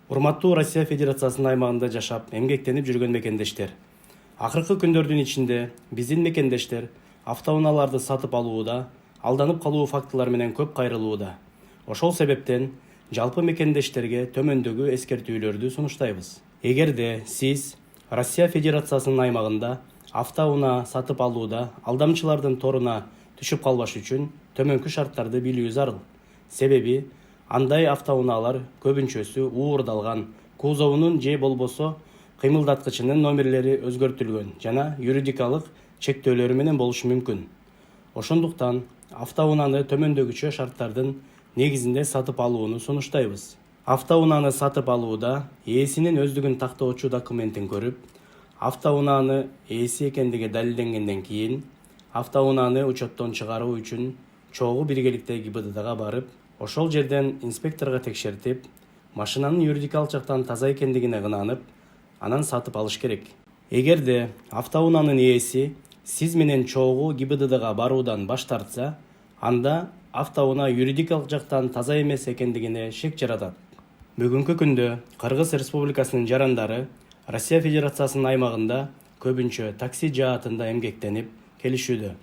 Урматтуу Россия Федерациясынын аймагында жашап, эмгектенип жүргөн мекендештер. Акыркы күндөрдүн ичинде биздин мекендештер автоунааларды сатып алууда, алданып калуу фактылары менен көп кайрылууда. Ошол себептен жалпы мекендештерге төмөндөгү эскертүүлөрдү сунуштайбыз. Эгерде сиз Россия Федерациясынын аймагында автоунаа сатып алууда алдамчылардын торуна түшүп калбаш үчүн төмөнкү шарттарды билүү зарыл. Себеби андай автоунаалар көбүнчөсү уурдалган, кузовунун же болбосо кыймылдаткычынын номерлери өзгөртүлгөн жана юридикалык чектөөлөрү менен болушу мүмкүн. Ошондуктан автоунааны төмөндөгүчө шарттардын негизинде сатып алууну сунуштайбыз. Автоунааны сатып алууда ээсинин өздүгүн тактоочу документин көрүп, автоунааны ээси экендиги далилденгенден кийин автоунааны учеттон чыгаруу үчүн чогуу биргеликте ГИБДДга барып, ошол жерден инспекторго текшертип, машинанын юридикалык жактан таза экендигине ынанып, анан сатып алыш керек. Эгерде автоунаанын ээси сиз менен чогуу ГИБДДга баруудан баш тартса, анда автоунаа юридикалык жактан таза эмес экендигине шек жаратат. Бүгүнкү күндө Кыргыз Республикасынын жарандары Россия Федерациясынын аймагында көбүнчө такси жаатында эмгектенип келишүүдө.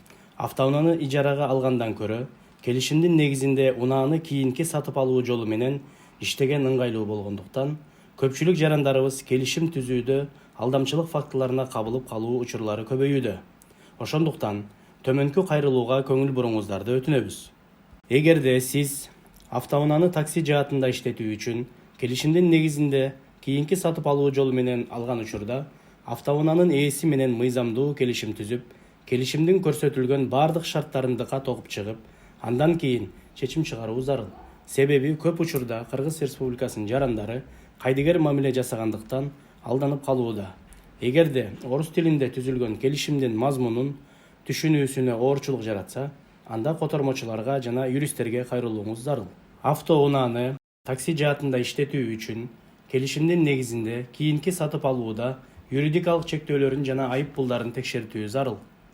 Автоунааны ижарага алгандан көрө келишимдин негизинде унааны кийинки сатып алуу жолу менен иштеген ыңгайлуу болгондуктан, көпчүлүк жарандарыбыз келишим түзүүдө алдамчылык фактыларына кабылып калуу учурлары көбөйүүдө. Ошондуктан төмөнкү кайрылууга көңүл буруңуздарды өтүнөбүз. Эгерде сиз автоунааны такси жаатында иштетүү үчүн келишимдин негизинде кийинки сатып алуу жолу менен алган учурда, автоунаанын ээси менен мыйзамдуу келишим түзүп, келишимдин көрсөтүлгөн бардык шарттарын дыкка тогуп чыгып, андан кийин чечим чыгаруу зарыл. Себеби көп учурда Кыргыз Республикасынын жарандары кайдыгер мамиле жасагандыктан алданып калууда. Эгерде орус тилинде түзүлгөн келишимдин мазмунун түшүнүүсүнө оорчулук жаратса, анда котормочуларга жана юристтерге кайрылууңуз зарыл. Автоунааны такси жаатында иштетүү үчүн келишимдин негизинде кийинки сатып алууда юридикалык чектөөлөрүн жана айып пулдарын текшертүү зарыл.